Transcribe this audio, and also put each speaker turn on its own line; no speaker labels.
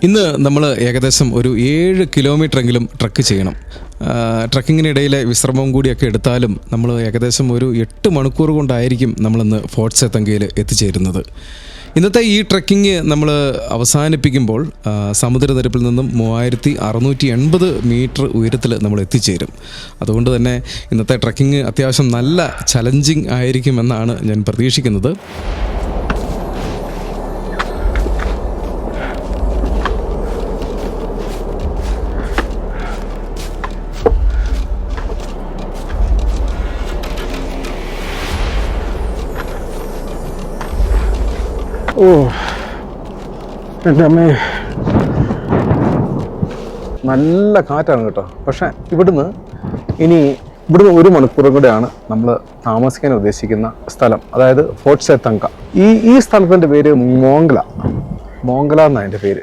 ഇന്ന് നമ്മൾ ഏകദേശം ഒരു 7 കിലോമീറ്ററെങ്കിലും ട്രക്ക് ചെയ്യണം. ട്രക്കിങ്ങിനിടയിലെ വിശ്രമവും കൂടിയൊക്കെ എടുത്താലും നമ്മൾ ഏകദേശം ഒരു 8 മണിക്കൂർ കൊണ്ടായിരിക്കും നമ്മളിന്ന് ഫോർട്ട് സെതങ്കയിൽ എത്തിച്ചേരുന്നത്. ഇന്നത്തെ ഈ ട്രക്കിങ് നമ്മൾ അവസാനിപ്പിക്കുമ്പോൾ സമുദ്രനിരപ്പിൽ നിന്നും 3680 മീറ്റർ ഉയരത്തിൽ നമ്മൾ എത്തിച്ചേരും. അതുകൊണ്ട് തന്നെ ഇന്നത്തെ ട്രക്കിങ് അത്യാവശ്യം നല്ല ചലഞ്ചിങ് ആയിരിക്കുമെന്നാണ് ഞാൻ പ്രതീക്ഷിക്കുന്നത്.
ഓ എൻ്റെ അമ്മേ, നല്ല കാറ്റാണ് കേട്ടോ. പക്ഷെ ഇവിടുന്ന് 1 മണിക്കൂറും കൂടെയാണ് നമ്മൾ താമസിക്കാൻ ഉദ്ദേശിക്കുന്ന സ്ഥലം, അതായത് ഫോർട്ട് സെതങ്ക. ഈ സ്ഥലത്തിൻ്റെ പേര് മോംഗ്ല എന്നാണ് അതിൻ്റെ പേര്.